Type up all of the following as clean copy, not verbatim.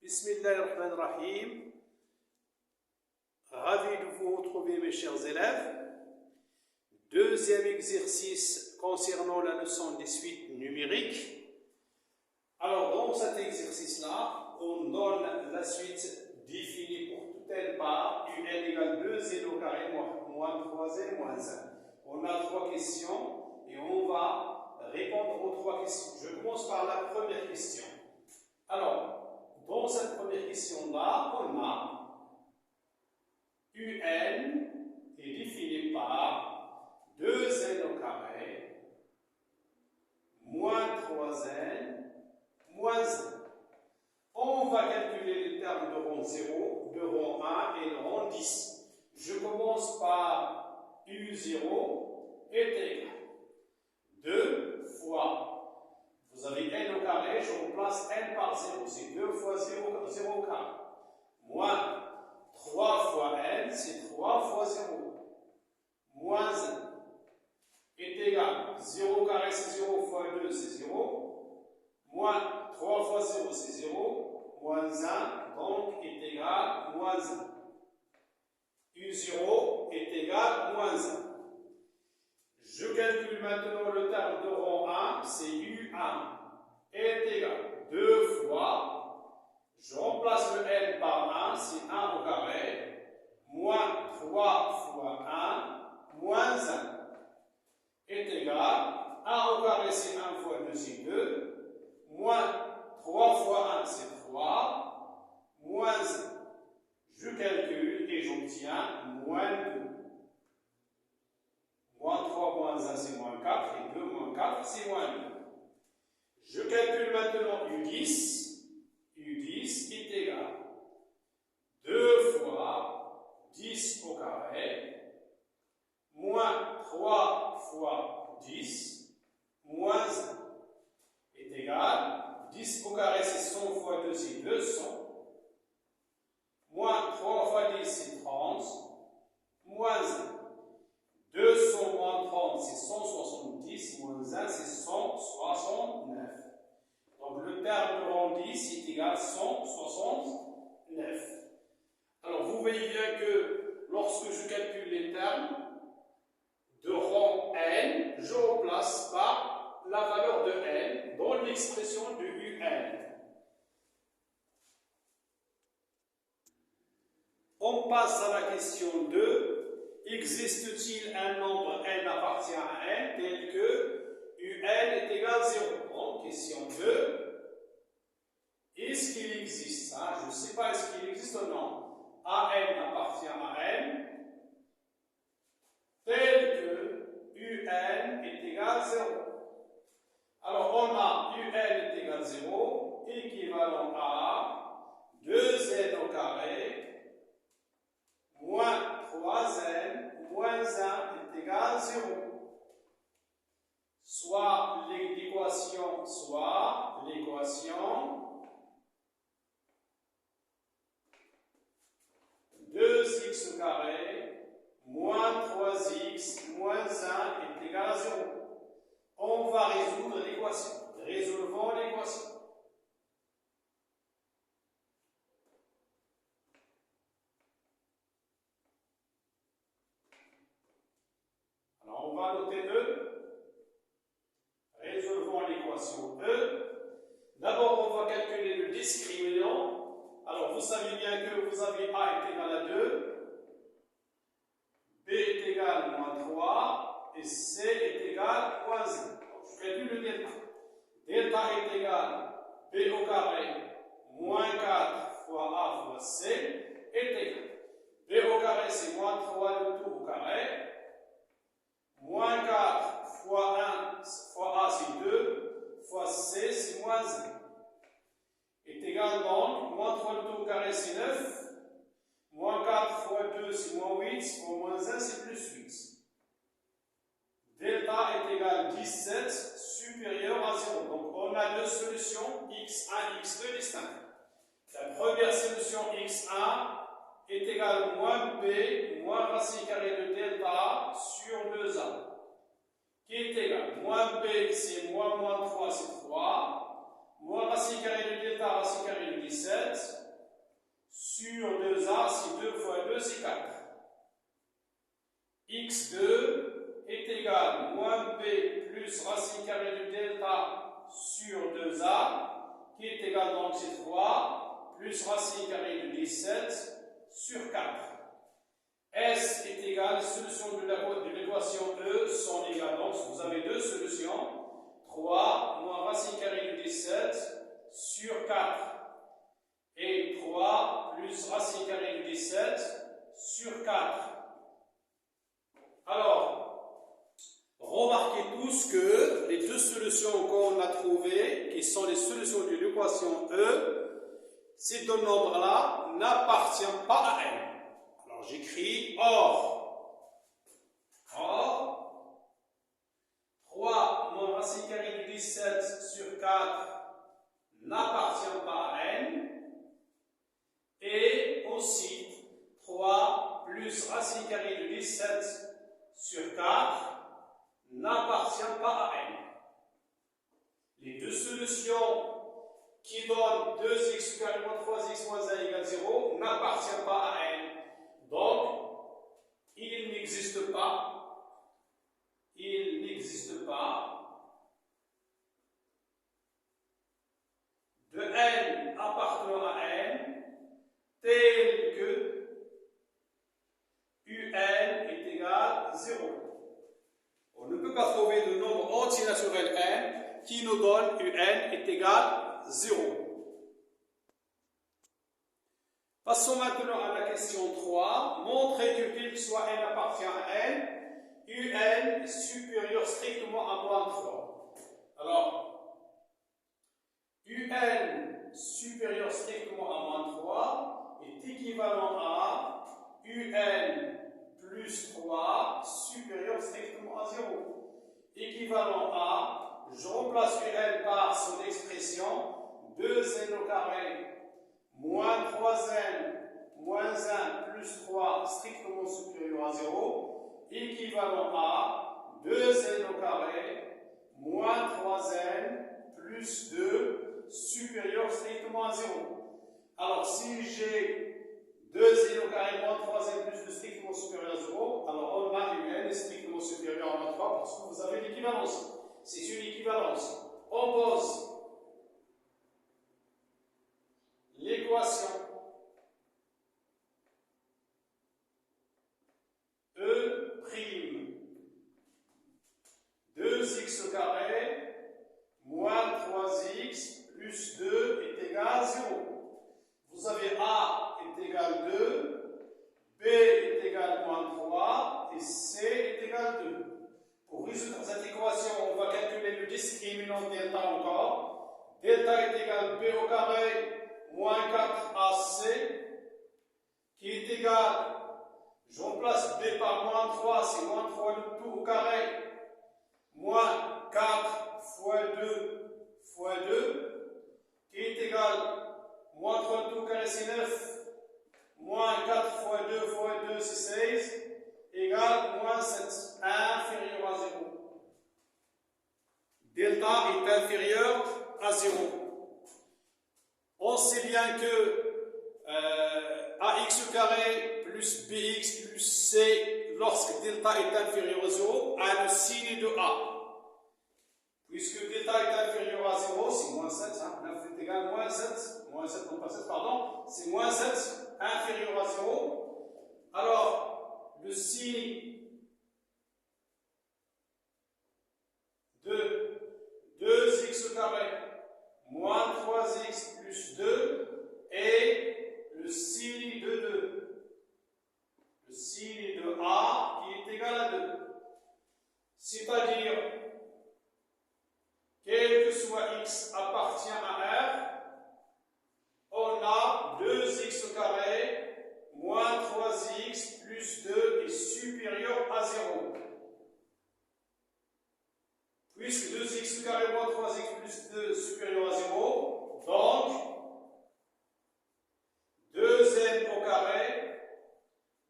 Bismillahirrahmanirrahim. Ravi de vous retrouver mes chers élèves. Deuxième exercice concernant la leçon des suites numériques. Alors dans cet exercice-là, on donne la suite définie pour toute n part un égale 2n au carré moins 3n moins 1. On a trois questions et on va répondre aux trois questions. Je commence par la première question. Alors, dans cette première question-là, on a un est défini par 2n au carré moins 3n moins 1. On va calculer les termes de rang 0, de rang 1 et de rang 10. Je commence par u0 est égal 2 fois, vous avez n au carré, je remplace n par 0, c'est 2 fois 0, 0 au carré, moins 3 fois n, c'est 3 fois 0, moins 1, est égal, 0 au carré c'est 0 fois 2, c'est 0, moins 3 fois 0, c'est 0, moins 1, donc est égal, moins 1. U0 est égal, moins 1. Je calcule maintenant le terme de rang 1, c'est U1 est égal 2 fois, je remplace le n par 1, c'est 1 au carré, moins 3 fois 1, moins 1, est égal, 1 au carré c'est 1 fois 2, c'est 2, moins 3 fois 1, c'est 3, moins 1. Je calcule et j'obtiens moins 2. Moins 3 moins 1 c'est moins 4 et 2 moins 4 c'est moins 2. Je calcule maintenant U10. U10 est égal 2 fois 10 au carré moins 3 fois 10 moins 1 est égal 10 au carré c'est 100 fois 2 c'est 200 moins 3 fois 10 c'est 30 moins 1. 200 moins 30, c'est 170, moins 1, c'est 169. Donc le terme de rang 10 est égal à 169. Alors vous voyez bien que lorsque je calcule les termes de rang n, je remplace par la valeur de n dans l'expression de un. On passe à la question 2. Existe-t-il un nombre n appartient à n tel que un est égal à 0? Donc, question 2. Est-ce qu'il existe ça? Je ne sais pas, est-ce qu'il existe ou non? an appartient à n tel que un est égal à 0. Alors, on a un est égal à 0 équivalent à 2n au carré moins 3n moins 1 est égal à 0. Soit l'équation 2x au carré moins 3x moins 1 est égal à 0. On va résoudre l'équation. Résolvons l'équation. Alors, on va noter E. Résolvons l'équation E. D'abord, on va calculer le discriminant. Alors, vous savez bien que vous avez A est égal à 2, B est égal à moins 3 et C est égal à moins 1. Donc, je calcule le delta. Delta est égal à B au carré moins 4 fois A fois C est égal. B au carré, c'est moins 3 le tout au carré. Moins 4 fois 1 fois A, c'est 2, fois C, c'est moins 1. Est égal donc, moins 3 le tout au carré, c'est 9. Moins 4 fois 2, c'est moins 8, fois moins 1, c'est plus 8. Delta est égal à 17, supérieur à 0. Donc, on a deux solutions, x1, x2 distinctes. La première solution, x1, est égal à moins b, moins racine carrée de delta sur 2a. Qui est égal, moins b, c'est moins 3, c'est 3. Moins racine carrée de delta, racine carrée de 17. 2, c'est 4. x2 est égal moins b plus racine carrée du delta sur 2a, qui est égal donc c'est 3, plus racine carrée de 17 sur 4. S est égal, les solutions de l'équation E sont égales, donc vous avez deux solutions, 3 moins racine carrée de 17 sur 4, et 3 plus racine carrée de 17 sur 4. Alors, remarquez tous que les deux solutions qu'on a trouvées, qui sont les solutions de l'équation E, ces deux nombres-là n'appartiennent pas à n. Alors j'écris or 3 moins racine carrée de 17 sur 4 n'appartient pas à n, et aussi 3 plus racine carrée de 17 sur 4 n'appartient pas à n. Les deux solutions qui donnent 2x carré moins 3x moins 1 égale 0 n'appartiennent pas à n. Donc, il n'existe pas de n appartenant à n tel que un est égal à 0. On ne peut pas trouver de nombre entier naturel n qui nous donne un est égal à 0. Passons maintenant à la question 3. Montrez que quel que soit n appartient à n, un est supérieur strictement à moins 3. Alors, un supérieur strictement à moins 3 est équivalent à un plus 3 supérieur strictement à 0. Équivalent à, je remplace un par son expression 2n au carré moins 3n moins 1 plus 3 strictement supérieur à 0, équivalent à 2n au carré moins 3n plus 2 supérieur strictement à 0. Alors si j'ai 2n au carré moins 3n plus 2 strictement supérieur à 0, alors on a un est strictement supérieur à moins 3 parce que vous avez l'équivalence. C'est une équivalence. On pose l'équation E' 2x au carré moins 3x plus 2 est égal à 0. Vous avez A est égal à 2, B est égal à moins 3 et C est égal à 2. Pour résoudre cette équation, on va calculer le discriminant delta encore. Delta est égal à B au carré moins 4AC, qui est égal, je remplace B par moins 3, c'est moins 3 le tout au carré, moins 4 fois 2, qui est égal, moins 3 le tout au carré c'est 9, moins 4 fois 2 c'est 16, égale moins 7, inférieur à 0. Delta est inférieur à 0. On sait bien que ax au carré plus bx plus c, lorsque delta est inférieur à 0, a le signe de a. Puisque delta est inférieur à 0, c'est moins 7, 9 est égal à moins 7, non pas 7, pardon, c'est moins 7, inférieur à 0. Alors, le signe de 2x au carré moins 3x plus 2 et le signe de 2. Le signe de A qui est égal à 2. C'est-à-dire, quel que soit x appartient à R, on a 2x au carré moins 3x plus 2 est supérieur à 0. Puisque 2x au carré moins 3x plus 2 est supérieur à 0, donc 2n au carré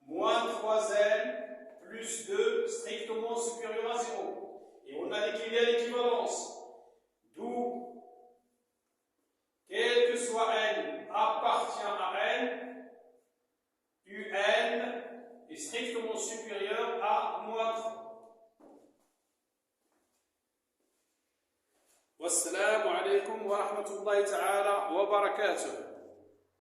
moins 3n plus 2 strictement supérieur à 0. Et on a dit qu'il y a l'équivalence. D'où, quel que soit n appartient à n, strictement supérieur à moins 3. Wassalamu alaikum wa rahmatullahi ta'ala wa barakatuh.